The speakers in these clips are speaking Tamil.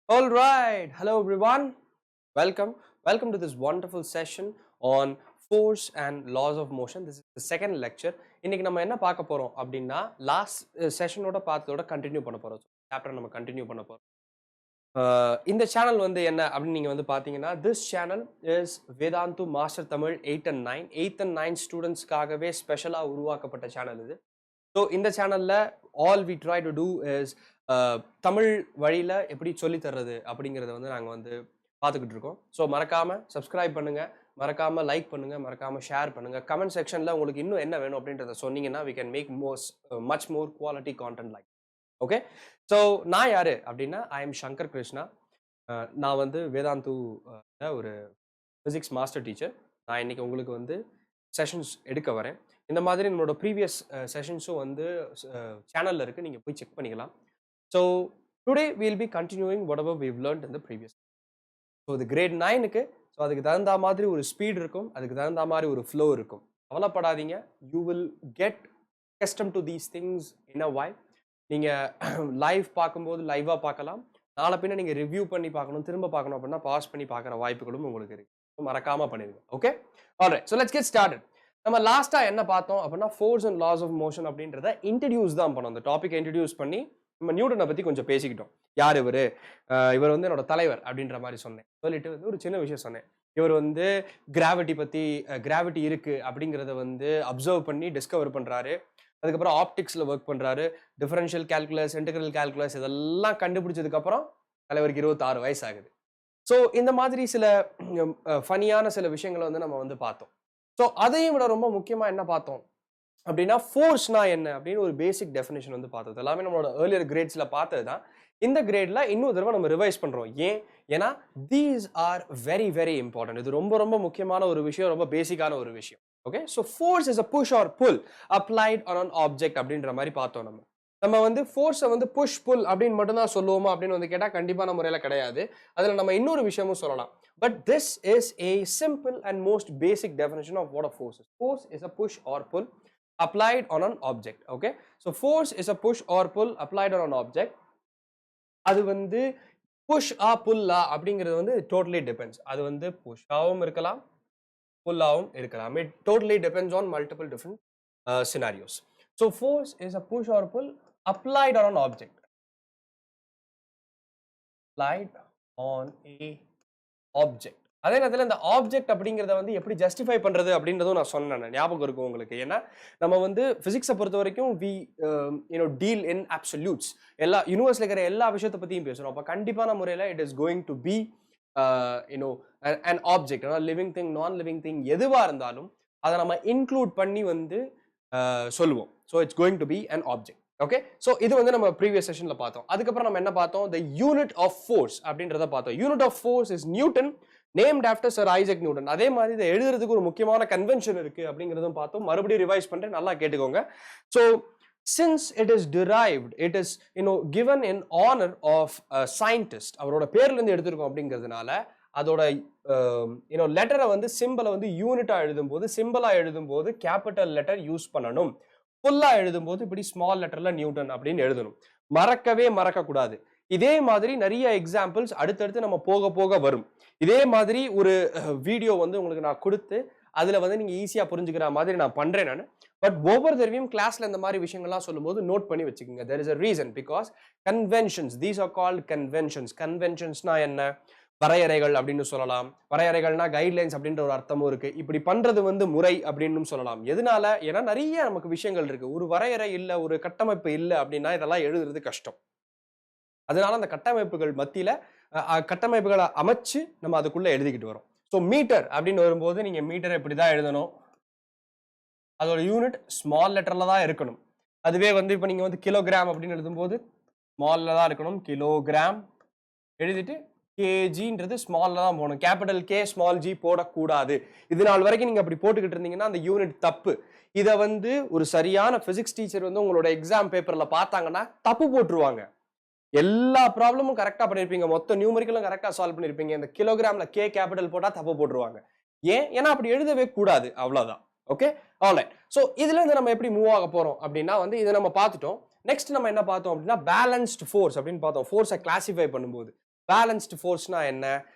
All right, hello everyone. Welcome. Welcome to this wonderful session on force and laws of motion. This is the second lecture. இன்னைக்கு நம்ம என்ன பார்க்க போறோம் அப்படின்னா லாஸ்ட் செஷனோட பார்த்ததோட கண்டினியூ பண்ண போறோம். சாப்டர் நம்ம கண்டினியூ பண்ண போறோம். இந்த சேனல் வந்து என்ன அப்படின்னு நீங்க வந்து பாத்தீங்கன்னா this channel is Vedantu Master Tamil 8 and 9. 8th and 9th ஸ்டூடெண்ட்ஸ்க்காகவே ஸ்பெஷலா உருவாக்கப்பட்ட சேனல் இது. ஸோ இந்த சேனல்ல all we try to do is Tamil வழியில எப்படி சொல்லி தர்றது அப்படிங்கிறத வந்து நாங்கள் வந்து பார்த்துக்கிட்டு இருக்கோம். ஸோ மறக்காம சப்ஸ்கிரைப் பண்ணுங்க, மறக்காம லைக் பண்ணுங்க, மறக்காம ஷேர் பண்ணுங்க. கமெண்ட் செக்ஷன்ல உங்களுக்கு இன்னும் என்ன வேணும் அப்படின்றத சொன்னீங்கன்னா we can make much more quality content like. Okay, so நான் யாரு அப்படின்னா ஐ எம் சங்கர் கிருஷ்ணா. நான் வந்து வேதாந்து ஒரு ஃபிசிக்ஸ் மாஸ்டர் டீச்சர். நான் இன்னைக்கு உங்களுக்கு வந்து செஷன்ஸ் எடுக்க வரேன். இந்த மாதிரி நம்மளோட ப்ரீவியஸ் செஷன்ஸும் வந்து சேனலில் இருக்குது, நீங்கள் போய் செக் பண்ணிக்கலாம். So today will be continuing whatever we've learned in the previous. So இது கிரேட் 9க்கு. ஸோ அதுக்கு தகுந்த மாதிரி ஒரு ஸ்பீட் இருக்கும், அதுக்கு தகுந்த மாதிரி ஒரு ஃப்ளோ இருக்கும். கவலைப்படாதீங்க, you will get custom to these things in a way. நீங்கள் லைவ் பார்க்கும்போது லைவாக பார்க்கலாம், நாளை பின்ன நீங்கள் ரிவ்யூ பண்ணி பார்க்கணும், திரும்ப பார்க்கணும் அப்படின்னா பாஸ் பண்ணி பார்க்குற வாய்ப்புகளும் உங்களுக்கு இருக்குது. மறக்காமல் பண்ணிடுங்க. Okay, alright. So let's get started. நம்ம லாஸ்டா என்ன பார்த்தோம் அப்படின்னா force and laws of motion அப்படின்றத இன்ட்ரடியூஸ் தான் பண்ணோம். அந்த டாபிக் இன்ட்ரடியூஸ் பண்ணி நம்ம நியூட்டனை பத்தி கொஞ்சம் பேசிக்கிட்டோம். யார் இவர் வந்து என்னோட தலைவர் அப்படின்ற மாதிரி சொன்னேன். சொல்லிட்டு வந்து ஒரு சின்ன விஷயம் சொன்னேன். இவர் வந்து கிராவிட்டி பத்தி கிராவிட்டி இருக்கு அப்படிங்கிறத வந்து அப்சர்வ் பண்ணி டிஸ்கவர் பண்றாரு. அதுக்கப்புறம் ஆப்டிக்ஸ்ல ஒர்க் பண்றாரு. டிஃபரன்ஷியல் கால்குலஸ், இன்டெகிரல் கால்குலஸ் இதெல்லாம் கண்டுபிடிச்சதுக்கு அப்புறம் தலைவருக்கு 26 வயசு ஆகுது. ஸோ இந்த மாதிரி சில ஃபனியான சில விஷயங்களை வந்து நம்ம வந்து பார்த்தோம். ஸோ அதையும் விட ரொம்ப முக்கியமா என்ன பார்த்தோம் அப்படின்னா ஃபோர்ஸ்னா என்ன அப்படின்னு ஒரு பேசிக் டெஃபினேஷன் வந்து பார்த்தது. எல்லாமே நம்மளோட ஏர்லியர் கிரேட்ஸ்ல பார்த்தது தான். இந்த கிரேட்ல இன்னொரு தடவை நம்ம ரிவைஸ் பண்றோம். ஏன்னா these are very very important. இது ரொம்ப ரொம்ப முக்கியமான ஒரு விஷயம், ரொம்ப பேசிக்கான ஒரு விஷயம். Okay, so force is a push or pull applied on an object அப்படின்ற மாதிரி பார்த்தோம். நம்ம வந்து ஃபோர்ஸை வந்து புஷ் புல் அப்படின்னு மட்டும்தான் சொல்லுவோமா அப்படின்னு வந்து கேட்டால் கண்டிப்பான முறையில் கிடையாது. அதில் நம்ம இன்னொரு விஷயமும் சொல்லலாம். But this is a simple and most basic definition of what a force is. Force is a push or pull applied on an object. Okay, so force is a push or pull applied on an object. அது வந்து push ஆ pull ஆ அப்படிங்கிறது வந்து totally depends. அது வந்து push ஆவும் இருக்கலாம், pull ஆவும் இருக்கலாம். It totally depends on multiple different scenarios. So force is a push or pull applied on an object. Applied on a object. அதே நேரத்தில் இந்த ஆப்ஜெக்ட் அப்படிங்கிறத வந்து எப்படி ஜஸ்டிஃபை பண்றது அப்படின்றதும் நான் சொன்னேன், ஞாபகம் இருக்கும் உங்களுக்கு. ஏன்னா நம்ம வந்து பிசிக்ஸை பொறுத்த வரைக்கும் வி டீல் இன் அப்சல்யூட்ஸ். எல்லா யூனிவர்ஸ்ல இருக்கிற எல்லா விஷயத்தை பத்தியும் பேசுறோம். அப்போ கண்டிப்பான முறையில் it is going to be an object, living thing non living thing எதுவாக இருந்தாலும் அதை நம்ம இன்க்ளூட் பண்ணி வந்து சொல்லுவோம். So it's going to be an object. Okay, so இது வந்து நம்ம ப்ரீவியஸ் செஷன்ல பார்த்தோம். அதுக்கப்புறம் நம்ம என்ன பார்த்தோம்? த யூனிட் ஆஃப் ஃபோர்ஸ் அப்படின்றத பார்த்தோம். Unit of force is newton, named after sir Isaac Newton. அதே மாதிரி இதை எழுதுறதுக்கு ஒரு முக்கியமான கன்வென்ஷன் இருக்கு அப்படிங்கிறதும் பார்த்தோம். மறுபடியும் ரிவைஸ் பண்றேன், நல்லா கேட்டுக்கோங்க. So since it is derived, it is given in honor of a scientist, அவரோட பேர்ல இருந்து எடுத்திருக்கோம் அப்படிங்கிறதுனால அதோட லெட்டரை வந்து சிம்பிளை வந்து யூனிட்டா எழுதும்போது, சிம்பிளா எழுதும்போது கேபிட்டல் லெட்டர் யூஸ் பண்ணணும். ஃபுல்லா எழுதும்போது இப்படி ஸ்மால் லெட்டர்ல நியூட்டன் அப்படின்னு எழுதணும். மறக்க கூடாது. இதே மாதிரி நிறைய எக்ஸாம்பிள்ஸ் அடுத்தடுத்து நம்ம போக போக வரும். இதே மாதிரி ஒரு வீடியோ வந்து உங்களுக்கு நான் கொடுத்து அதுல வந்து நீங்க ஈஸியா புரிஞ்சுக்கிற மாதிரி நான் பண்றேன் நான். பட் ஒவ்வொரு தடவையும் கிளாஸ்ல இந்த மாதிரி விஷயங்கள்லாம் சொல்லும்போது நோட் பண்ணி வச்சுக்கோங்க. there is a reason, because conventions, these are called conventions. conventionsனா என்ன? வரையறைகள் அப்படின்னு சொல்லலாம். வரையறைகள்னா கைட்லைன்ஸ் அப்படின்ற ஒரு அர்த்தமும் இருக்கு. இப்படி பண்றது வந்து முறை அப்படின்னு சொல்லலாம். எதனால? ஏன்னா நிறைய நமக்கு விஷயங்கள் இருக்கு. ஒரு வரையறை இல்ல, ஒரு கட்டமைப்பு இல்ல அப்படின்னா இதெல்லாம் எழுதுறது கஷ்டம். அதனால அந்த கட்டமைப்புகள் மத்தியில கட்டமைப்புகளை அமைச்சு நம்ம அதுக்குள்ள எழுதிக்கிட்டு வரோம். ஸோ மீட்டர் அப்படின்னு வரும்போது நீங்க மீட்டர் இப்படிதான் எழுதணும். அதோட யூனிட் ஸ்மால் லெட்டர்ல தான் இருக்கணும். அதுவே வந்து இப்ப நீங்க வந்து கிலோகிராம் அப்படின்னு எழுதும்போது ஸ்மால்ல தான் இருக்கணும். கிலோகிராம் எழுதிட்டு கேஜின்றது ஸ்மால்ல தான் போகணும். கேபிட்டல் கே ஸ்மால் ஜி போடக்கூடாது. இது நாள் வரைக்கும் நீங்க அப்படி போட்டுக்கிட்டு இருந்தீங்கன்னா அந்த யூனிட் தப்பு. இதை வந்து ஒரு சரியான பிசிக்ஸ் டீச்சர் வந்து உங்களோட எக்ஸாம் பேப்பர்ல பார்த்தாங்கன்னா தப்பு போட்டுருவாங்க. எல்லா ப்ராப்ளமும் கரெக்டா பண்ணிருப்பீங்க, மொத்த நியூமரிக்கலும் கரெக்டா சால்வ் பண்ணிருப்பீங்க. இந்த கிலோகிராம்ல கே கேபிட்டல் போட்டா தப்பு போட்டுருவாங்க. ஏன்னா அப்படி எழுதவே கூடாது, அவ்வளவுதான். Okay, alright. ஸோ இதுல இருந்து நம்ம எப்படி மூவ் ஆக போறோம் அப்படின்னா வந்து இதை நம்ம பார்த்துட்டோம். நெக்ஸ்ட் நம்ம என்ன பார்த்தோம் அப்படின்னா பேலன்ஸ்ட் ஃபோர்ஸ் அப்படின்னு பார்த்தோம். ஃபோர்ஸை கிளாசிஃபை பண்ணும்போது பேலன்ஸ்டு ஃபோர்ஸ்னா என்ன?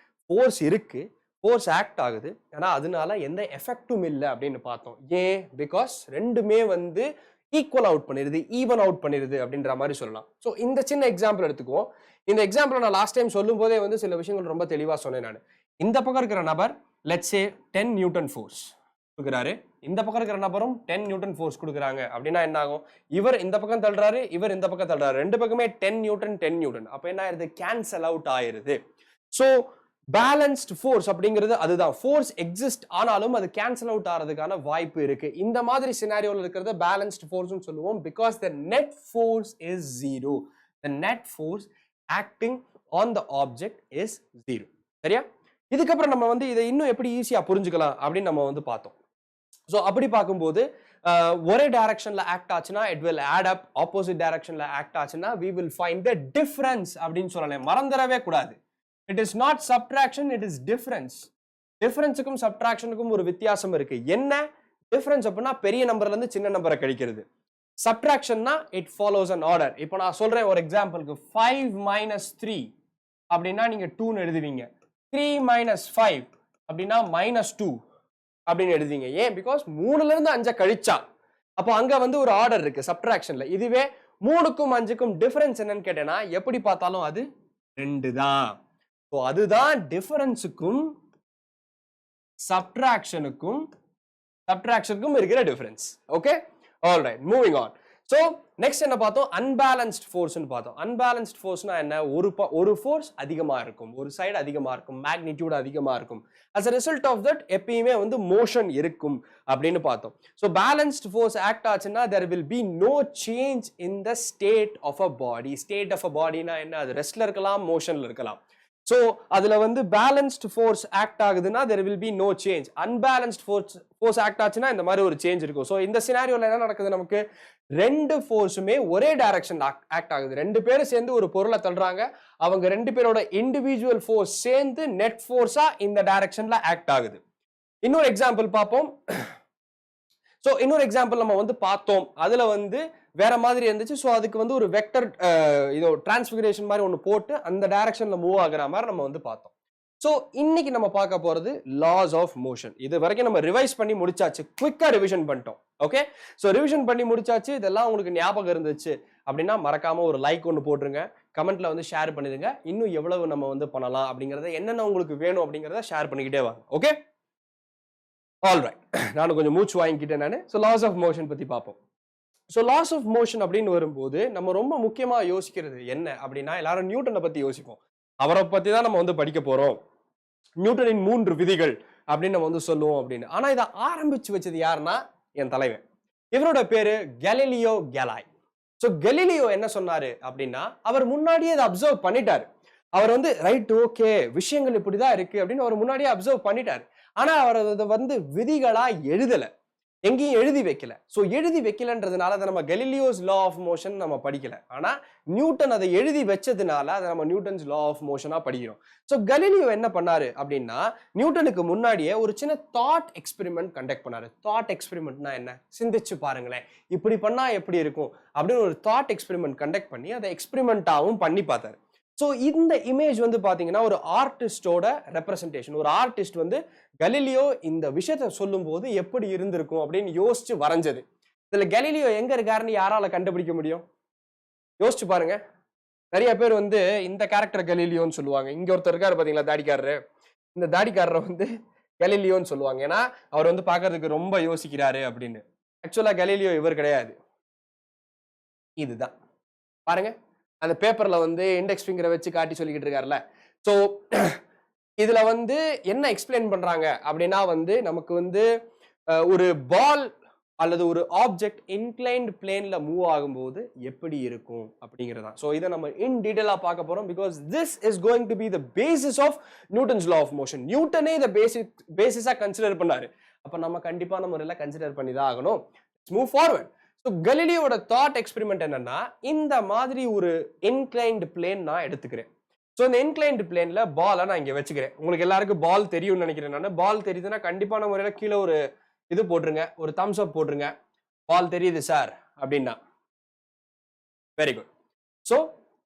ஃபோர்ஸ் இருக்கு, ஃபோர்ஸ் ஆக்ட் ஆகுது, ஆனா அதனால எந்த எஃபெக்டும் இல்லை அப்படின்னு பார்த்தோம். ஏன்? பிகாஸ் ரெண்டுமே வந்து ஈக்குவல் அவுட் பண்ணிடுது, ஈவன் அவுட் பண்ணிடுது அப்படின்ற மாதிரி சொல்லலாம். ஸோ இந்த சின்ன எக்ஸாம்பிள் எடுத்துக்குவோம். இந்த எக்ஸாம்பிள் நான் லாஸ்ட் டைம் சொல்லும் போதே வந்து சில விஷயங்கள் ரொம்ப தெளிவாக சொன்னேன் நான். இந்த பக்கம் இருக்கிற நபர் லெட்ஸ் சே 10 நியூட்டன் ஃபோர்ஸ் கொடுக்குறாரு, இந்த பக்கம் இருக்கிற நபரும் 10 நியூட்டன் ஃபோர்ஸ் கொடுக்குறாங்க. அப்படின்னா என்ன ஆகும்? இவர் இந்த பக்கம் தள்ளுறாரு, இவர் இந்த பக்கம் தள்ளுறாரு, ரெண்டு பக்கமே 10 நியூட்டன் 10 நியூட்டன். அப்ப என்ன ஆயிருது? கேன்சல் அவுட் ஆயிருது. ஸோ பேலன்ஸ்ட் ஃபோர்ஸ் அப்படிங்கிறது அதுதான். ஃபோர்ஸ் எக்ஸிஸ்ட் ஆனாலும் அது கேன்சல் அவுட் ஆகிறதுக்கான வாய்ப்பு இருக்கு. இந்த மாதிரி சினாரியோல இருக்கிறது பேலன்ஸ்ட் ஃபோர்ஸ்னு சொல்லுவோம். Because the net force is zero. The net force acting on the object is zero. சரியா? இதுக்கப்புறம் நம்ம வந்து இதை இன்னும் எப்படி ஈஸியா புரிஞ்சுக்கலாம் அப்படின்னு நம்ம வந்து பார்த்தோம். ஸோ அப்படி பார்க்கும்போது ஒரே டைரக்ஷன்ல ஆக்ட் ஆச்சுன்னா it will add up, opposite டைரக்ஷன்ல ஆக்ட் ஆச்சுன்னா we will find the difference அப்படின்னு சொல்லலாம். மறந்துடவே கூடாது. It is not subtraction, it is difference. டிஃபரன்ஸுக்கும் சப்ட்ராக்ஷனுக்கும் ஒரு வித்தியாசம் இருக்கு. என்ன டிஃபரன்ஸ் அப்படின்னா பெரிய நம்பர்ல இருந்து சின்ன நம்பரை கழிக்கிறது. சப்ட்ராக்ஷன்னா இட் ஃபாலோஸ் அன் ஆர்டர். இப்போ நான் சொல்றேன் ஒரு எக்ஸாம்பிளுக்கு 5 - 3 அப்படின்னா நீங்க 2ன்னு எழுதுவீங்க. 3 - 5 அப்படின்னா -2 அப்படின்னு எழுதுவீங்க. ஏன்? பிகாஸ் 3ல இருந்து 5 கழிச்சா அப்போ அங்க வந்து ஒரு ஆர்டர் இருக்கு சப்ட்ராக்ஷன்ல. இதுவே 3க்கும் 5க்கும் டிஃபரன்ஸ் என்னன்னு கேட்டேன்னா எப்படி பார்த்தாலும் அது 2 தான். ஸோ அதுதான் டிஃபரன்ஸுக்கும் சப்ட்ராக்ஷனுக்கும் இருக்கிற difference. Okay, alright, moving on. So next என்ன பார்த்தோம்? அன்பேலன்ஸ்ட் ஃபோர்ஸ்னு பார்த்தோம். அன்பேலன்ஸ்ட் ஃபோர்ஸ்னா என்ன? ஒரு ஃபோர்ஸ் அதிகமாக இருக்கும், ஒரு சைடு அதிகமாக இருக்கும், மேக்னிடியூட் அதிகமாக இருக்கும். As a result of that எப்பயுமே வந்து மோஷன் இருக்கும் அப்படின்னு பார்த்தோம். ஸோ பேலன்ஸ்ட் ஃபோர்ஸ் ஆக்ட் ஆச்சுன்னா there will be no change in the state of a body. State of a பாடினா என்ன? அது ரெஸ்ட்ல இருக்கலாம், மோஷன்ல இருக்கலாம். ஸோ அதுல வந்து பேலன்ஸ்ட் ஃபோர்ஸ் ஆக்ட் ஆகுதுன்னா there will be no change. Unbalanced force act ஆச்சுன்னா இந்த மாதிரி ஒரு சேஞ்ச் இருக்கும். ஸோ இந்த சினாரியோல என்ன நடக்குது? நமக்கு ரெண்டு ஃபோர்ஸுமே ஒரே டைரக்ஷன் ஆக்ட் ஆகுது. ரெண்டு பேரும் சேர்ந்து ஒரு பொருளை தள்ளுறாங்க. அவங்க ரெண்டு பேரோட இண்டிவிஜுவல் ஃபோர்ஸ் சேர்ந்து நெட் ஃபோர்ஸா இந்த டைரக்ஷன்ல ஆக்ட் ஆகுது. இன்னொரு எக்ஸாம்பிள் பார்ப்போம். ஸோ இன்னொரு எக்ஸாம்பிள் நம்ம வந்து பார்த்தோம். அதுல வந்து வேற மாதிரி இருந்துச்சு. ஸோ அதுக்கு வந்து ஒரு வெக்டர் இதோ டிரான்ஸ்பிகரேஷன் மாதிரி ஒன்று போட்டு அந்த டைரக்ஷன்ல மூவ் ஆகுற மாதிரி நம்ம வந்து பார்த்தோம். ஸோ இன்னைக்கு நம்ம பார்க்க போறது லாஸ் ஆஃப் மோஷன். இது வரைக்கும் நம்ம ரிவைஸ் பண்ணி முடிச்சாச்சு, குவிக்கா ரிவிஷன் பண்ணிட்டோம். ஓகே, ஸோ ரிவிஷன் பண்ணி முடிச்சாச்சு. இதெல்லாம் உங்களுக்கு ஞாபகம் இருந்துச்சு அப்படின்னா மறக்காம ஒரு லைக் ஒன்று போட்டுருங்க, கமெண்ட்ல வந்து ஷேர் பண்ணிடுங்க. இன்னும் எவ்வளவு நம்ம வந்து பண்ணலாம் அப்படிங்கறத, என்னென்ன உங்களுக்கு வேணும் அப்படிங்கறத ஷேர் பண்ணிக்கிட்டே வாங்க. ஓகே, ஆல்ரைட், நானும் கொஞ்சம் மூச்சு வாங்கிக்கிட்டேன் நான். ஸோ லாஸ் ஆஃப் மோஷன் பத்தி பார்ப்போம். ஸோ லாஸ் ஆஃப் மோஷன் அப்படின்னு வரும்போது நம்ம ரொம்ப முக்கியமா யோசிக்கிறது என்ன அப்படின்னா, எல்லாரும் நியூட்டனை பத்தி யோசிப்போம். அவரை பத்தி தான் நம்ம வந்து படிக்க போறோம். நியூட்டனின் 3 விதிகள் அப்படின்னு நம்ம வந்து சொல்லுவோம் அப்படின்னு. ஆனா இதை ஆரம்பிச்சு வச்சது யாருன்னா என் தலைவன். இவரோட பேரு கலீலியோ கெலாய். ஸோ கலீலியோ என்ன சொன்னாரு அப்படின்னா, அவர் முன்னாடியே இதை அப்சர்வ் பண்ணிட்டாரு. அவர் வந்து ரைட், ஓகே, விஷயங்கள் இப்படிதான் இருக்கு அப்படின்னு அவர் முன்னாடியே அப்சர்வ் பண்ணிட்டாரு. ஆனா அவர் அதை வந்து விதிகளா எழுதல, எங்கேயும் எழுதி வைக்கல. ஸோ எழுதி வைக்கலன்றதுனால அதை நம்ம கலீலியோஸ் லா ஆஃப் மோஷன் நம்ம படிக்கல. ஆனா நியூட்டன் அதை எழுதி வச்சதுனால அதை நம்ம நியூட்டன்ஸ் லா ஆஃப் மோஷனா படிக்கிறோம். ஸோ கலீலியோ என்ன பண்ணாரு அப்படின்னா, நியூட்டனுக்கு முன்னாடியே ஒரு சின்ன தாட் எக்ஸ்பெரிமெண்ட் கண்டக்ட் பண்ணாரு. தாட் எக்ஸ்பெரிமெண்ட்னா என்ன? சிந்திச்சு பாருங்களேன், இப்படி பண்ணா எப்படி இருக்கும் அப்படின்னு ஒரு தாட் எக்ஸ்பெரிமெண்ட் கண்டக்ட் பண்ணி அதை எக்ஸ்பெரிமெண்டாவும் பண்ணி பார்த்தாரு. ஸோ இந்த இமேஜ் வந்து பாத்தீங்கன்னா ஒரு ஆர்டிஸ்டோட ரெப்ரசன்டேஷன். ஒரு ஆர்டிஸ்ட் வந்து கலீலியோ இந்த விஷயத்த சொல்லும் போது எப்படி இருந்திருக்கும் அப்படின்னு யோசிச்சு வரைஞ்சது. இதுல கலீலியோ எங்க இருக்காருன்னு யாரால கண்டுபிடிக்க முடியும்? யோசிச்சு பாருங்க. நிறைய பேர் வந்து இந்த கேரக்டர் கலீலியோன்னு சொல்லுவாங்க. இங்க ஒருத்தர் இருக்காரு பாத்தீங்களா, தாடிக்காரரு. இந்த தாடிக்காரரை வந்து கலீலியோன்னு சொல்லுவாங்க. ஏன்னா அவர் வந்து பாக்குறதுக்கு ரொம்ப யோசிக்கிறாரு அப்படின்னு. ஆக்சுவலா கலீலியோ இவர் கிடையாது. இதுதான் பாருங்க, அந்த பேப்பர்ல வந்து இண்டெக்ஸ் ஃபிங்கரை வச்சு காட்டி சொல்லிக்கிட்டு இருக்காருல்ல. ஸோ இதுல வந்து என்ன எக்ஸ்பிளைன் பண்றாங்க அப்படின்னா வந்து, நமக்கு வந்து ஒரு பால் அல்லது ஒரு ஆப்ஜெக்ட் இன்க்ளைன்ட் பிளேன்ல மூவ் ஆகும்போது எப்படி இருக்கும் அப்படிங்கிறதா. ஸோ இதை நம்ம இன் டீடைலா பார்க்க போறோம். Because this is going to be the basis of Newton's law of motion. நியூட்டனே இதை பேசிஸா கன்சிடர் பண்ணாரு. அப்ப நம்ம கண்டிப்பா நம்ம எல்லாம் கன்சிடர் பண்ணி தான் ஆகணும். Move forward. ஸோ கலீலியோட தாட் எக்ஸ்பெரிமெண்ட் என்னன்னா, இந்த மாதிரி ஒரு இன்க்ளைன்ட் பிளேன் நான் எடுத்துக்கிறேன். ஸோ இந்த இன்க்ளைன்ட் பிளேன்ல பாலை நான் இங்க வச்சுக்கிறேன். உங்களுக்கு எல்லாருக்கும் பால் தெரியும்னு நினைக்கிறேன் நான். பால் தெரியுதுன்னா கண்டிப்பான முறையில கீழே ஒரு இது போட்டுருங்க, ஒரு தம்ஸ் அப் போட்டுருங்க. பால் தெரியுது சார் அப்படின்னா. Very good. ஸோ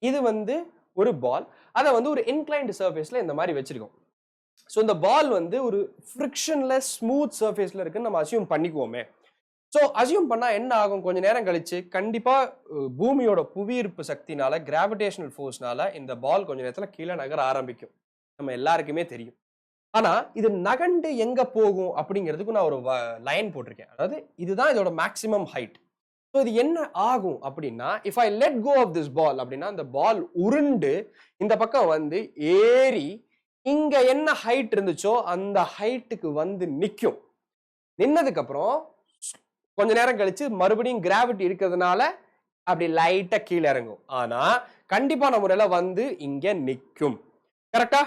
இது வந்து ஒரு பால். அதை வந்து ஒரு இன்க்ளைன்டு சர்ஃபேஸ்ல இந்த மாதிரி வச்சிருக்கோம். ஸோ இந்த பால் வந்து ஒரு ஃப்ரிக்ஷன்லெஸ் ஸ்மூத் சர்ஃபேஸ்ல இருக்குன்னு நம்ம அசியூம் பண்ணிக்குவோமே. ஸோ அசியூம் பண்ணா என்ன ஆகும்? கொஞ்ச நேரம் கழிச்சு கண்டிப்பா பூமியோட புவியீர்ப்பு சக்தினால, கிராவிடேஷனல் ஃபோர்ஸ்னால இந்த பால் கொஞ்ச நேரத்துல கீழே நகர ஆரம்பிக்கும். நம்ம எல்லாருக்குமே தெரியும். ஆனா இது நகண்டு எங்க போகும் அப்படிங்கிறதுக்கு நான் ஒரு லைன் போட்டிருக்கேன். அதாவது இதுதான் இதோட மேக்ஸிமம் ஹைட். ஸோ இது என்ன ஆகும் அப்படின்னா, if I let go of this ball அப்படின்னா, அந்த பால் உருண்டு இந்த பக்கம் வந்து ஏறி இங்க என்ன ஹைட் இருந்துச்சோ அந்த ஹைட்டுக்கு வந்து நிற்கும். நின்னதுக்கு அப்புறம் கொஞ்ச நேரம் கழிச்சு மறுபடியும் கிராவிட்டி இருக்கிறதுனால அப்படி லைட்டா கீழே இறங்கும். ஆனா கண்டிப்பான முறையில வந்து இங்க நிற்கும். கரெக்டா?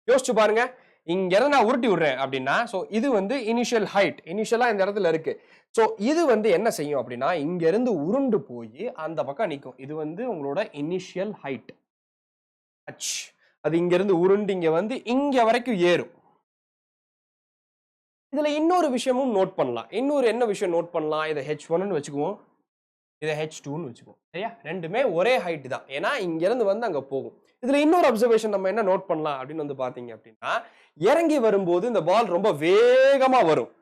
யோசிச்சு பாருங்க. இங்க இருந்து நான் உருட்டி விடுறேன் அப்படின்னா, சோ இது வந்து இனிஷியல் ஹைட். இனிஷியலா இந்த இடத்துல இருக்கு. சோ இது வந்து என்ன செய்யும் அப்படின்னா, இங்க இருந்து உருண்டு போய் அந்த பக்கம் நிற்கும். இது வந்து உங்களோட இனிஷியல் ஹைட். அது இங்க இருந்து உருண்டு இங்க வந்து இங்க வரைக்கும் ஏறும். இதுல இன்னொரு விஷயமும் நோட் பண்ணலாம். இன்னொரு என்ன விஷயம் நோட் பண்ணலாம்? இதை H1 வச்சுக்குவோம், இதை H2 வச்சுக்குவோம். சரியா? ரெண்டுமே ஒரே ஹைட் தான். ஏன்னா இங்க இருந்து வந்து அங்க போகும். இதுல இன்னொரு அப்சர்வேஷன் நம்ம என்ன நோட் பண்ணலாம் அப்படின்னு வந்து பாத்தீங்க அப்படின்னா, இறங்கி வரும்போது இந்த பால் ரொம்ப வேகமா வரும்.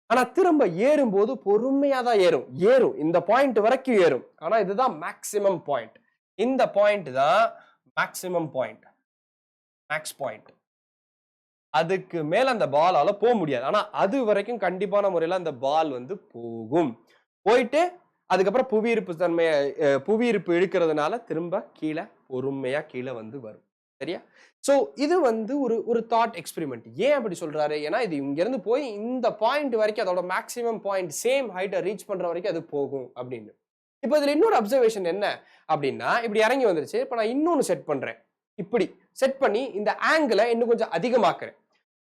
ஆனா திரும்ப ஏறும்போது பொறுமையா தான் ஏறும். இந்த பாயிண்ட் வரைக்கும் ஏறும். ஆனா இதுதான் மேக்ஸிமம் பாயிண்ட். இந்த பாயிண்ட் தான் மேக்ஸிமம் பாயிண்ட், மேக்ஸ் பாயிண்ட். அதுக்கு மேல அந்த பாலால போக முடியாது. ஆனா அது வரைக்கும் கண்டிப்பான முறையில அந்த பால் வந்து போகும். போயிட்டு அதுக்கப்புறம் புவியீர்ப்பு இழுக்கிறதுனால திரும்ப கீழே பொறுமையா கீழே வந்து வரும். சரியா? சோ இது வந்து ஒரு தாட் எக்ஸ்பெரிமெண்ட். ஏன் அப்படி சொல்றாரு? ஏன்னா இது இங்க இருந்து போய் இந்த பாயிண்ட் வரைக்கும் அதோட மேக்ஸிமம் பாயிண்ட் சேம் ஹைட்டை ரீச் பண்ற வரைக்கும் அது போகும் அப்படின்னு. இப்போ இதுல இன்னொரு அப்சர்வேஷன் என்ன அப்படின்னா, இப்படி இறங்கி வந்துருச்சு. இப்ப நான் இன்னொன்னு செட் பண்றேன். இப்படி செட் பண்ணி இந்த ஆங்கிளை இன்னும் கொஞ்சம் அதிகமாக்குறேன்.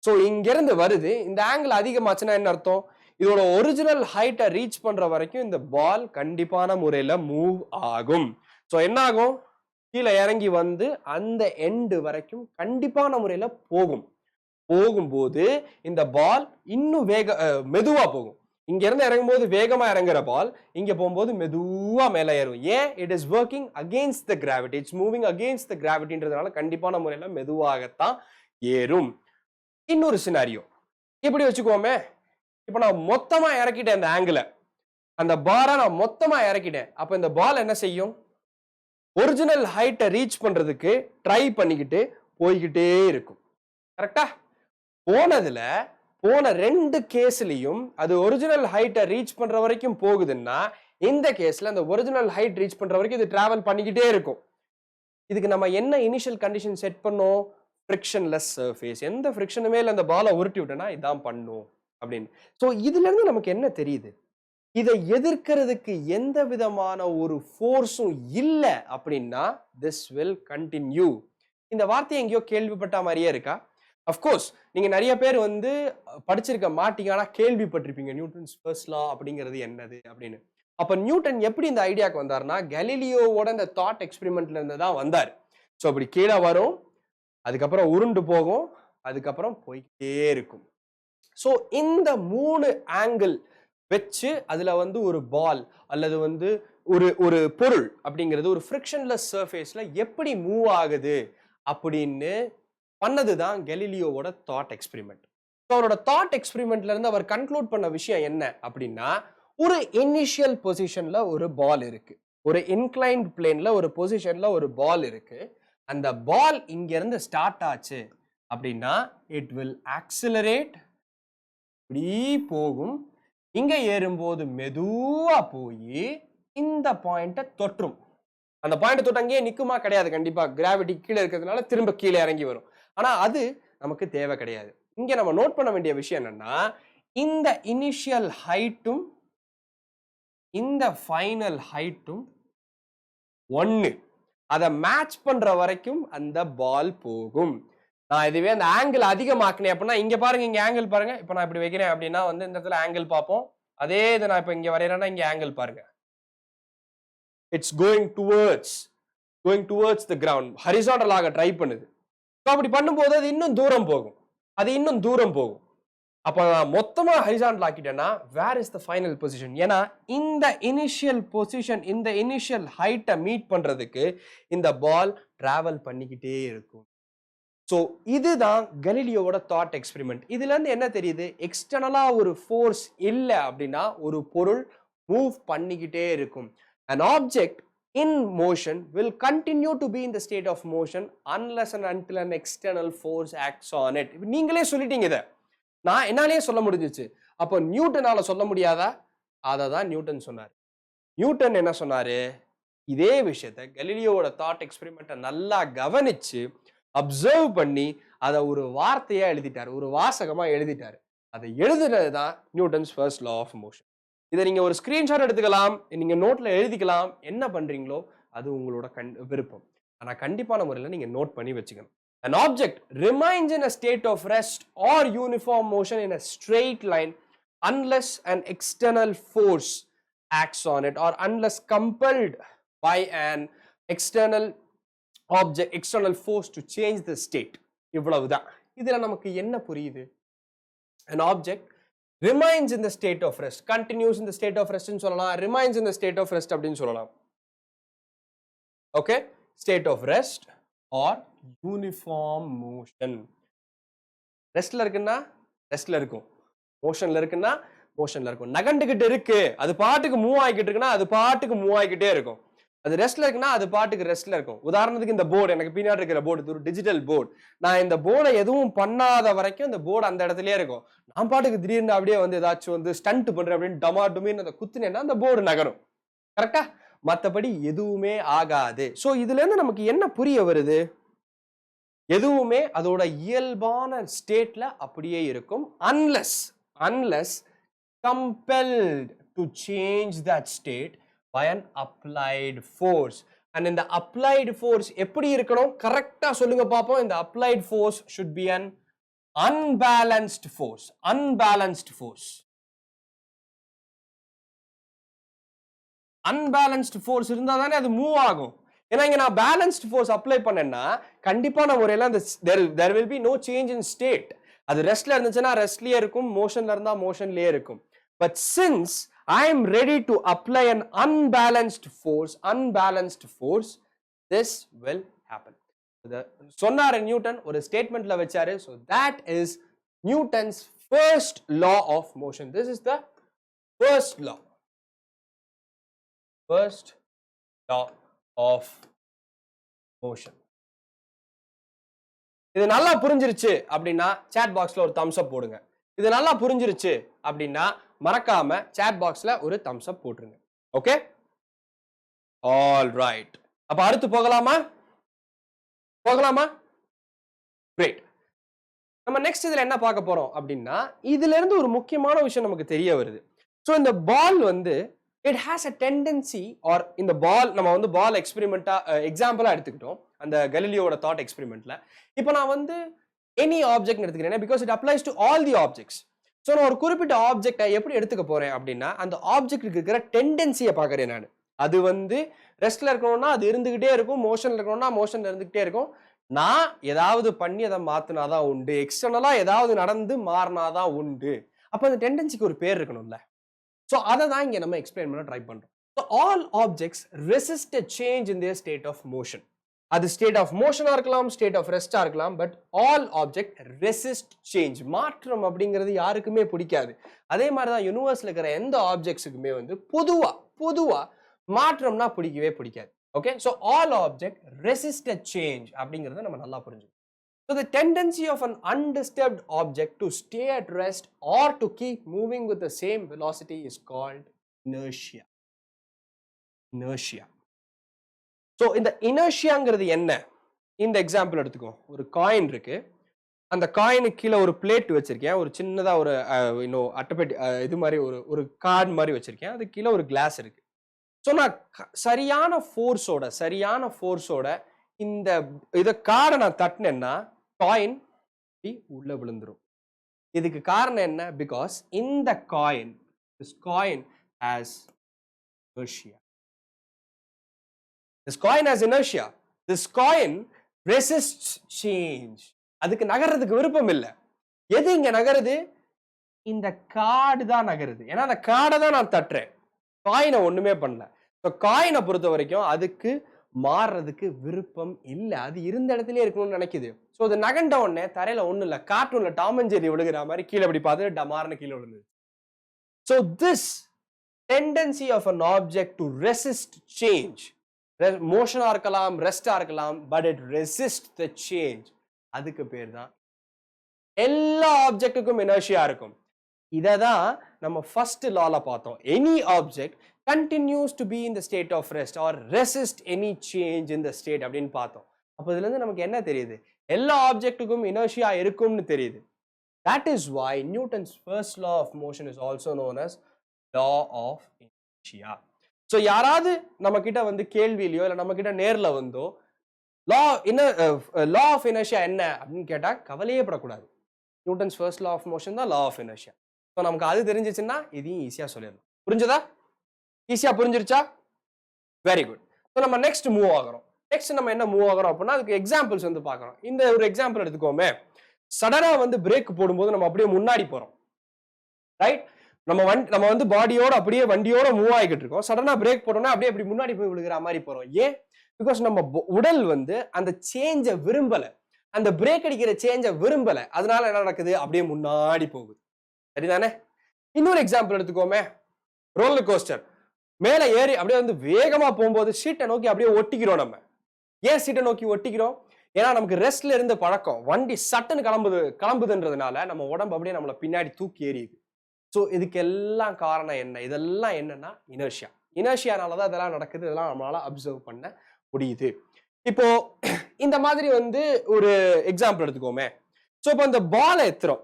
சோ இங்க இருந்து வருது. இந்த ஆங்கிள் அதிகமாச்சுன்னா என்ன அர்த்தம்? இதோட ஒரிஜினல் ஹைட்டை ரீச் பண்ற வரைக்கும் இந்த பால் கண்டிப்பான முறையில மூவ் ஆகும். சோ என்ன ஆகும்? கீழே இறங்கி வந்து அந்த எண்டு வரைக்கும் கண்டிப்பான முறையில போகும்போது இந்த பால் இன்னும் மெதுவா போகும். இங்க இருந்து இறங்கும் போது வேகமா இறங்குற பால் இங்க போகும்போது மெதுவா மேல ஏறும். ஏன்? It is working against the gravity. It's moving against the கிராவிட்டின்றதுனால கண்டிப்பான முறையில மெதுவாகத்தான் ஏறும். இன்னொரு சினாரியோ இப்படி வச்சுக்கோமே. இப்ப நான் மொத்தமா இறக்கிட்டேன் இந்த ஆங்கிள, அந்த பாரை நான் மொத்தமா இறக்கிட்டேன். அப்ப இந்த பால் என்ன செய்யும்? ஒரிஜினல் ஹைட்டை ரீச் பண்றதுக்கு ட்ரை பண்ணிக்கிட்டு போய்கிட்டே இருக்கும். கரெக்டா? போன ரெண்டு கேஸ்லயும் அது ஒரிஜினல் ஹைட்டை ரீச் பண்ற வரைக்கும் போகுதுன்னா, இந்த கேஸ்ல அந்த ஒரிஜினல் ஹைட் ரீச் பண்ற வரைக்கும் இது டிராவல் பண்ணிக்கிட்டே இருக்கும். இதுக்கு நம்ம என்ன இனிஷியல் கண்டிஷன் செட் பண்ணோம்? Frictionless surface. எந்த ஃப்ரிக்ஷனுமே இல்லை, அந்த பாலை உருட்டி விட்டனா இதான் பண்ணும் அப்படின்னு. ஸோ இதுல இருந்து நமக்கு என்ன தெரியுது? இதை எதிர்க்கிறதுக்கு எந்த விதமான ஒரு ஃபோர்ஸும் இல்லை அப்படின்னா திஸ் வில் கண்டினியூ. இந்த வார்த்தையை எங்கேயோ கேள்விப்பட்ட மாதிரியே இருக்கா? அஃப்கோர்ஸ் நீங்க நிறைய பேர் வந்து படிச்சிருக்க மாட்டீங்க, ஆனா கேள்விப்பட்டிருப்பீங்க நியூட்டன்ஸ் ஃபர்ஸ்ட் லா அப்படிங்கிறது என்னது அப்படின்னு. அப்ப நியூட்டன் எப்படி இந்த ஐடியாக்கு வந்தாருன்னா, கலீலியோவோட இந்த தாட் எக்ஸ்பெரிமெண்ட்ல இருந்து தான் வந்தார். ஸோ அப்படி கீழே வரும், அதுக்கப்புறம் உருண்டு போகும், அதுக்கப்புறம் போய்கிட்டே இருக்கும். ஸோ இந்த 3 ஆங்கிள் வச்சு அதுல வந்து ஒரு பால் அல்லது வந்து ஒரு பொருள் அப்படிங்கிறது ஒரு ஃப்ரிக்ஷன்லெஸ் சர்ஃபேஸ்ல எப்படி மூவ் ஆகுது அப்படின்னு பண்ணதுதான் கலீலியோவோட தாட் எக்ஸ்பெரிமெண்ட். அவரோட தாட் எக்ஸ்பெரிமெண்ட்ல இருந்து அவர் கன்க்ளூட் பண்ண விஷயம் என்ன அப்படின்னா, ஒரு இனிஷியல் பொசிஷன்ல ஒரு பால் இருக்கு, ஒரு இன்க்ளைன்ட் பிளேன்ல ஒரு பொசிஷன்ல ஒரு பால் இருக்கு. அந்த பால் இங்க இருந்து ஸ்டார்ட் ஆச்சு அப்படின்னா இட் வில் ஆக்சிலரேட், இப்படி போகும், இங்க ஏறும்போது மெதுவா போய் இந்த பாயிண்ட தொற்றும். அந்த பாயிண்ட் தொட்டு அங்கேயே நிக்குமா? கிடையாது. கண்டிப்பா கிராவிட்டி கீழே இருக்கிறதுனால திரும்ப கீழே இறங்கி வரும். ஆனா அது நமக்கு தேவை கிடையாது. இங்க நம்ம நோட் பண்ண வேண்டிய விஷயம் என்னன்னா, இந்த இனிஷியல் ஹைட்டும் இந்த ஃபைனல் ஹைட்டும் ஒன்னு. அதை மேட்ச் பண்ற வரைக்கும் அந்த பால் போகும். நான் இதுவே அந்த ஆங்கிள் அதிகமாக்கினேன் அப்படின்னா, இங்க பாருங்க, இங்க ஆங்கிள் பாருங்க. இப்ப நான் இப்படி வைக்கிறேன் அப்படின்னா வந்து இந்த இடத்துல ஆங்கிள் பார்ப்போம். அதே இதை நான் இப்ப இங்க வரையறேன்னா இங்க ஆங்கிள் பாருங்க. It's going towards the ground. ஹரிசாண்டலாக ட்ரை பண்ணுது. அப்படி பண்ணும்போது அது இன்னும் தூரம் போகும். அப்ப நான் மொத்தமா ஹரிசாண்டல் ஆக்கிட்டேன்னா where is the final position? ஏன்னா இந்த இனிஷியல் பொசிஷன், இந்த இனிஷியல் ஹைட்டை மீட் பண்றதுக்கு இந்த பால் டிராவல் பண்ணிக்கிட்டே இருக்கும். ஸோ இதுதான் கலீலியோவோட தாட் எக்ஸ்பெரிமெண்ட். இதுல இருந்து என்ன தெரியுது? எக்ஸ்டர்னலா ஒரு ஃபோர்ஸ் இல்லை அப்படின்னா ஒரு பொருள் மூவ் பண்ணிக்கிட்டே இருக்கும். an object in motion will continue to be in the state of motion unless and until an external force acts on it. நீங்களே சொல்லிட்டீங்க இதை, நான் என்னாலே சொல்ல முடிஞ்சிச்சு. அப்போ நியூட்டனால சொல்ல முடியாதா? அதை தான் நியூட்டன் சொன்னார். நியூட்டன் என்ன சொன்னாரு? இதே விஷயத்த கலீலியோவோட தாட் எக்ஸ்பெரிமெண்ட்டை நல்லா கவனிச்சு அப்சர்வ் பண்ணி அதை ஒரு வார்த்தையா எழுதிட்டார், ஒரு வாசகமா எழுதிட்டாரு. அதை எழுதுனது தான் Newton's first law of motion. இதை நீங்க ஒரு ஸ்கிரீன்ஷாட் எடுத்துக்கலாம், நீங்க நோட்ல எழுதிக்கலாம், என்ன பண்றீங்களோ அது உங்களோட விருப்பம். ஆனா கண்டிப்பான முறையில் நீங்க நோட் பண்ணி வச்சுக்கணும். An object remains in a state of rest or uniform motion in a straight line unless an external force acts on it or unless compelled by an external object, external force to change the state. இவ்வளவுதான். இதுல நமக்கு என்ன புரியுது? An object remains in the state of rest, continues in the state of rest ன்னு சொல்லலாம், remains in the state of rest அப்படின்னு சொல்லலாம். Okay, state of rest or uniform motion. ரெஸ்ட்ல இருக்குன்னா ரெஸ்ட்ல இருக்கும், மோஷன்ல இருக்குன்னா மோஷன்ல இருக்கும். நகண்டுகிட்டு இருக்கு, அது பாட்டுக்கு மூவ் ஆகிக்கிட்டு இருக்குன்னா அது பாட்டுக்கு மூவ் ஆகிக்கிட்டே இருக்கும். அது ரெஸ்ட்ல இருக்குன்னா அது பாட்டுக்கு ரெஸ்ட்ல இருக்கும். உதாரணத்துக்கு இந்த போர்டு, எனக்கு பின்னாடி இருக்கிற போர்டு ஒரு டிஜிட்டல் போர்டு. நான் இந்த போர்டை எதுவும் பண்ணாத வரைக்கும் இந்த போர்டு அந்த இடத்துலயே இருக்கும். நான் பாட்டுக்கு திடீர்னு அப்படியே வந்து ஏதாச்சும் வந்து ஸ்டண்ட் பண்றேன் அப்படின்னு டமா டுமின்னு அதை குத்துனேன்னா அந்த போர்டு நகரும். கரெக்டா? மற்றபடி எதுவுமே ஆகாது. ஸோ இதுல இருந்து நமக்கு என்ன புரிய வருது? எதுவுமே அதோட இயல்பான ஸ்டேட்ல அப்படியே இருக்கும் unless compelled to change that state by an applied force. And in the applied force எப்படி இருக்கணும்? கரெக்டா சொல்லுங்க பாப்போம். இந்த applied force should be an unbalanced force. Unbalanced force. Unbalanced force இருந்தா தானே அது மூவ் ஆகும். ஏன்னா இங்க நான் பேலன்ஸ்ட் ஃபோர்ஸ் அப்ளை பண்ணேன்னா கண்டிப்பான முறையில் அந்த there will be no change in state. அது ரெஸ்ட்ல இருந்துச்சுன்னா ரெஸ்ட்லயே இருக்கும், மோஷன்ல இருந்தா மோஷன்லயே இருக்கும். But since I am ready to apply an unbalanced force, this will happen. சொன்னாரு நியூட்டன், ஒரு ஸ்டேட்மெண்ட்ல வச்சாரு. So that is Newton's first law of motion. This is the first law of motion. இது நல்லா புரிஞ்சிருச்சு அப்படின்னா chat boxல ஒரு thumbs up போடுங்க. இது நல்லா புரிஞ்சிருச்சு அப்படின்னா மறக்காம chat boxல ஒரு thumbs up போட்டுருங்க. ஓகே? All right. அப்ப அடுத்து போகலாமா? கிரேட். நம்ம நெக்ஸ்ட் இதுல என்ன பார்க்க போறோம் அப்படின்னா, இதுல இருந்து ஒரு முக்கியமான விஷயம் நமக்கு தெரிய வருது. சோ இந்த பால் வந்து it has a tendency, or இந்த பால் நம்ம வந்து பால் எக்ஸ்பெரிமெண்டா எக்ஸாம்பிளா எடுத்துக்கிட்டோம் அந்த கலீலியோட தாட் எக்ஸ்பெரிமெண்ட்ல. இப்போ நான் வந்து எனி ஆப்ஜெக்ட் எடுத்துக்கிறேன் because it applies to all the objects. So நான் ஒரு குறிப்பிட்ட ஆப்ஜெக்டை எப்படி எடுத்துக்க போறேன் அப்படின்னா, அந்த ஆப்ஜெக்ட்டுக்கு இருக்கிற டெண்டன்சியை பார்க்கறேன் நான். அது வந்து ரெஸ்ட்ல இருக்கணும்னா அது இருந்துகிட்டே இருக்கும், மோஷன்ல இருக்கணும்னா மோஷன்ல இருந்துகிட்டே இருக்கும். நான் ஏதாவது பண்ணி அதை மாத்தினாதான் உண்டு, எக்ஸ்டர்னலா ஏதாவது நடந்து மாறினாதான் உண்டு. அப்ப அந்த டெண்டன்சிக்கு ஒரு பேர் இருக்கணும்ல. ஸோ அதை தான் இங்க நம்ம எக்ஸ்பிளைன் பண்ண ட்ரை பண்றோம். So all objects resist a change in their state of motion. அது ஸ்டேட் ஆஃப் மோஷனா இருக்கலாம், ஸ்டேட் ஆஃப் ரெஸ்டா இருக்கலாம், but all object resist change. மாற்றம் அப்படிங்கிறது யாருக்குமே பிடிக்காது. அதே மாதிரி தான் யூனிவர்ஸ்ல இருக்கிற எந்த ஆப்ஜெக்ட்ஸுக்குமே வந்து பொதுவா மாற்றம்னா பிடிக்கவே பிடிக்காது. Okay, so all object resist a change அப்படிங்கிறத நம்ம நல்லா புரிஞ்சுக்கணும். So the tendency of an undisturbed object to stay at rest or to keep moving with the same velocity is called inertia. So இந்த inertiaங்கிறது என்ன? இந்த எக்ஸாம்பிள் எடுத்துக்கோ. ஒரு காயின் இருக்கு, அந்த காயினுக்கு கீழே ஒரு பிளேட் வச்சிருக்கேன், ஒரு சின்னதா ஒரு அட்டைப்பெட்டி இது மாதிரி ஒரு கார்டு மாதிரி வச்சிருக்கேன், அது கீழே ஒரு கிளாஸ் இருக்கு. ஸோ நான் சரியான ஃபோர்ஸோட இந்த இதை காரை நான் தட்டினேன்னா காயின் உள்ள விழுந்துரும். இதுக்கு காரணம் என்ன? பிகாஸ் இந்த coin, this coin has inertia. This coin resists change. அதுக்கு நகர்றதுக்கு விருப்பம் இல்லை. எது இங்க நகருது? இந்த கார்டு தான் நகருது. ஏன்னா அந்த கார்டை தான் நான் தட்டுறேன், காயினை ஒண்ணுமே பண்ணல. ஸோ காயினை பொறுத்த வரைக்கும் அதுக்கு மாறுறதுக்கு விருப்பம் இல்ல, அது இருந்த இடத்துலயே இருக்கணும்னு நினைக்குது. ஸோ அது நகண்ட உடனே தரையில ஒண்ணும் இல்ல, கார்ட்டூன்ல டாம் அண்ட் ஜெர்ரி விழுகிற மாதிரி கீழே இப்படி பார்த்து டமார்னு கீழே விழுந்தது. So this tendency of an object to resist change, மோஷனா இருக்கலாம், ரெஸ்டா இருக்கலாம், but it resist the change, அதுக்கு பேர் தான். எல்லா ஆப்ஜெக்ட்டுக்கும் இனர்ஷியா இருக்கும். இதை தான் நம்ம ஃபர்ஸ்ட் லால பார்த்தோம். Any object continues to be in the state of rest or resist any change in the state அப்படின்னு பார்த்தோம். அப்போ இதுல இருந்து நமக்கு என்ன தெரியுது? எல்லா ஆப்ஜெக்ட்டுக்கும் இனர்ஷியா இருக்கும்னு தெரியுது. That is why Newton's first law of motion is also known as law of inertia. So யாராவது நம்ம கிட்ட வந்து கேள்வியிலையோ இல்ல நம்ம கிட்ட நேர்ல வந்தோ law of inertia என்ன அப்படின்னு கேட்டா கவலையே படக்கூடாது. Newton's first law of motion தான் law of inertia. ஸோ நமக்கு அது தெரிஞ்சிச்சுன்னா இதையும் ஈஸியா சொல்லிடலாம். புரிஞ்சதா? ஈஸியா புரிஞ்சிருச்சா? Very good. ஸோ நம்ம நெக்ஸ்ட் மூவ் ஆகிறோம். நெக்ஸ்ட் நம்ம என்ன மூவ் ஆகிறோம் அப்படின்னா அதுக்கு எக்ஸாம்பிள்ஸ் வந்து பார்க்குறோம். இந்த ஒரு எக்ஸாம்பிள் எடுத்துக்கோமே. சடனா வந்து பிரேக் போடும்போது நம்ம அப்படியே முன்னாடி போறோம், ரைட்? நம்ம வந்து பாடியோட அப்படியே வண்டியோட மூவ் ஆகிட்டு இருக்கோம். சடனா பிரேக் போட்டோம்னா அப்படியே அப்படி முன்னாடி போய் விழுகிற மாதிரி போறோம். ஏன்? பிகாஸ் நம்ம உடல் வந்து அந்த சேஞ்சை விரும்பல, அந்த பிரேக் அடிக்கிற சேஞ்சை விரும்பல. அதனால என்ன நடக்குது? அப்படியே முன்னாடி போகுது. சரிதானே? இன்னொரு எக்ஸாம்பிள் எடுத்துக்கோமே. ரோலர் கோஸ்டர் மேல ஏறி அப்படியே வந்து வேகமா போகும்போது சீட்டை நோக்கி அப்படியே ஒட்டிக்கிறோம். நம்ம ஏன் சீட்டை நோக்கி ஒட்டிக்கிறோம்? ஏன்னா நமக்கு ரெஸ்ட்ல இருந்து பழக்கம். வண்டி சட்டுன்னு கிளம்புதுன்றதுனால நம்ம உடம்பு அப்படியே நம்மளை பின்னாடி தூக்கி ஏறியுது. ஸோ இதுக்கு எல்லாம் காரணம் என்ன? இதெல்லாம் என்னன்னா இனர்ஷியா. இனர்ஷியானாலதான் இதெல்லாம் நடக்குது. இதெல்லாம் நம்மளால அப்சர்வ் பண்ண முடியுது. இப்போ இந்த மாதிரி வந்து ஒரு எக்ஸாம்பிள் எடுத்துக்கோமே. ஸோ இப்போ அந்த பாலை எத்துறோம்.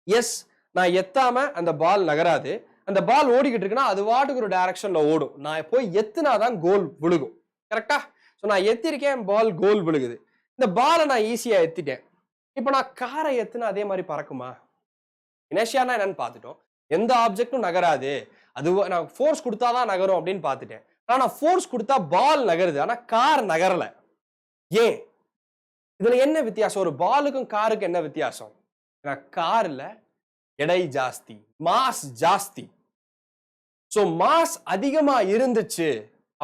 எஸ், நான் எத்தாம அந்த பால் நகராது. அந்த பால் ஓடிக்கிட்டு இருக்குன்னா அது வாட்டுக்கு ஒரு டைரக்ஷன்ல ஓடும். நான் போய் எத்துனாதான் கோல் விழுகும். கரெக்டா? ஸோ நான் எத்திருக்கேன், பால் கோல் விழுகுது. இந்த பாலை நான் ஈஸியா எத்திட்டேன். இப்போ நான் காரை எத்துனா அதே மாதிரி பறக்குமா? இனர்ஷியானா என்னன்னு பார்த்துட்டோம். எந்த ஆப்ஜெக்டும் நகராது, அது நான் ஃபோர்ஸ் கொடுத்தாதான் நகரும் அப்படின்னு பார்த்துட்டேன். நான் ஃபோர்ஸ் கொடுத்தா பால் நகருது, ஆனா கார் நகரல. ஏன்? இதுல என்ன வித்தியாசம்? ஒரு பாலுக்கும் காருக்கும் என்ன வித்தியாசம்? கார்ல எடை ஜாஸ்தி, மாஸ் ஜாஸ்தி. சோ மாஸ் அதிகமா இருந்துச்சு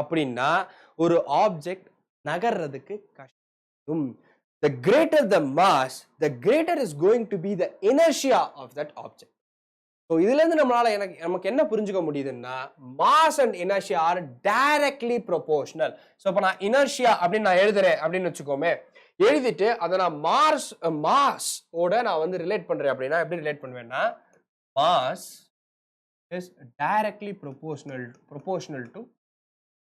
அப்படின்னா ஒரு ஆப்ஜெக்ட் நகர்றதுக்கு கஷ்டம். The greater the mass, the greater is going to be the inertia of that object. So இதுல இருந்து நமக்கு என்ன புரிஞ்சுக்க முடியுதுன்னா mass and inertia are directly proportional. So இப்ப நான் inertia அப்படின்னு நான் எழுதுறேன் அப்படின்னு வச்சுக்கோமே. எழுதிட்டு அதை நான் மாஸ் ஓட நான் வந்து ரிலேட் பண்றேன் அப்படின்னா எப்படி ரிலேட் பண்ணுவேன்னா mass is directly proportional to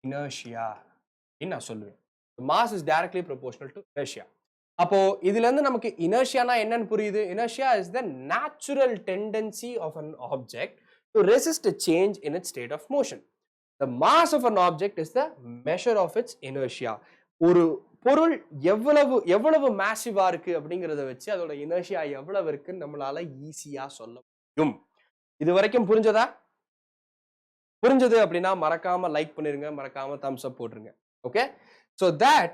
inertia அப்படின்னு நான் சொல்லுவேன். Mass is directly proportional to inertia. அப்போ இதுல இருந்து நமக்கு இனர்ஷியானா என்னன்னு புரியுது? Inertia is the natural tendency of an object to resist a change in its state of motion. The mass of an object is the measure of its inertia. ஒரு பொருள் எவ்வளவு மேசிவா இருக்கு அப்படிங்கறத வச்சு அதோட இனர்ஷியா எவ்வளவு இருக்குன்னு நம்மளால ஈஸியா சொல்ல முடியும். இது வரைக்கும் புரிஞ்சதா? புரிஞ்சது அப்படின்னா மறக்காம லைக் பண்ணிருங்க, மறக்காம thumbs up போட்டுருங்க. Okay? So that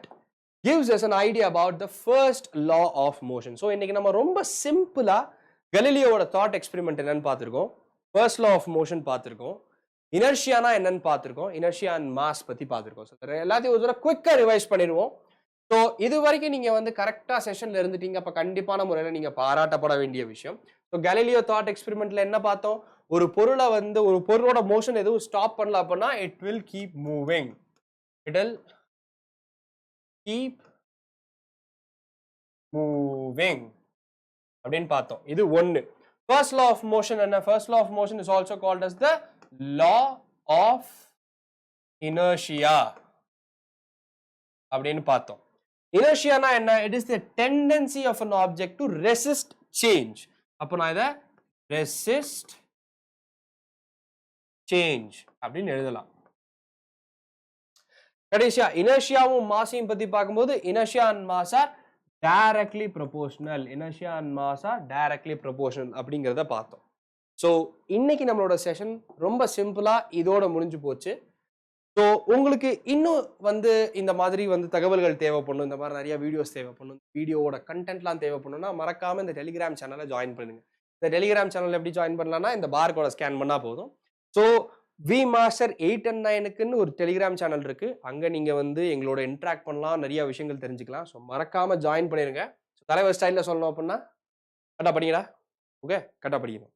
gives us an idea about the first law of motion. So இன்னைக்கு நம்ம ரொம்ப சிம்பிளா கலீலியோவோட தாட் எக்ஸ்பெரிமெண்ட் என்னன்னு பார்த்திருக்கோம், ஃபர்ஸ்ட் லா ஆஃப் மோஷன் பார்த்திருக்கோம், இனர்ஷியானா என்னன்னு பார்த்திருக்கோம், இனர்ஷியா அண்ட் மாஸ் பத்தி பார்த்திருக்கோம். ஸோ எல்லாத்தையும் ஒரு தடவை குயிக்கா ரிவைஸ் பண்ணிடுவோம். ஸோ இது வரைக்கும் நீங்க வந்து கரெக்டா செஷன்ல இருந்துட்டீங்க. அப்ப கண்டிப்பான முறையில நீங்க பாராட்டப்பட வேண்டிய விஷயம். ஸோ கலீலியோ தாட் எக்ஸ்பெரிமெண்ட்ல என்ன பார்த்தோம்? ஒரு பொருளை வந்து ஒரு பொருளோட மோஷன் எதுவும் ஸ்டாப் பண்ணல அப்படின்னா it will keep moving, it will keep moving அப்படின்னு பார்த்தோம். இது ஒன்னு. First law of motion என்ன? First law of motion is also called as the law of inertia அப்படின்னு பார்த்தோம். Inertiaனா என்ன? It is the tendency of an object to resist change. அப்போ நான் இதை resist change அப்படின்னு எழுதலாம். கடைசியா இனர்ஷியாவும் மாஸையும் பத்தி பார்க்கும்போது inertia and mass are directly proportional. Inertia and mass are directly proportional அப்படிங்கிறத பார்த்தோம். ஸோ இன்னைக்கு நம்மளோட செஷன் ரொம்ப சிம்பிளா இதோட முடிஞ்சு போச்சு. ஸோ உங்களுக்கு இன்னும் வந்து இந்த மாதிரி வந்து தகவல்கள் தேவைப்படணும், இந்த மாதிரி நிறைய வீடியோஸ் தேவைப்படணும், வீடியோவோட கண்டென்ட்லாம் தேவைப்படணும்னா மறக்காம இந்த டெலிகிராம் சேனலை ஜாயின் பண்ணுங்க. இந்த டெலிகிராம் சேனல் எப்படி ஜாயின் பண்ணலாம்னா இந்த பார் கோட ஸ்கேன் பண்ணா போதும். ஸோ வி மாஸ்டர் 8 அண்ட் 9க்குன்னு ஒரு டெலிகிராம் சேனல் இருக்கு. அங்க நீங்க வந்து எங்களோட இன்டராக்ட் பண்ணலாம். நிறைய விஷயங்கள் தெரிஞ்சுக்கலாம். ஸோ மறக்காம ஜாயின் பண்ணிருங்க. தலைவர் ஸ்டைல்ல சொல்லணும் அப்படின்னா கரெக்ட்டா படிங்கடா. ஓகே. கரெக்ட்டா படிக்கணும்.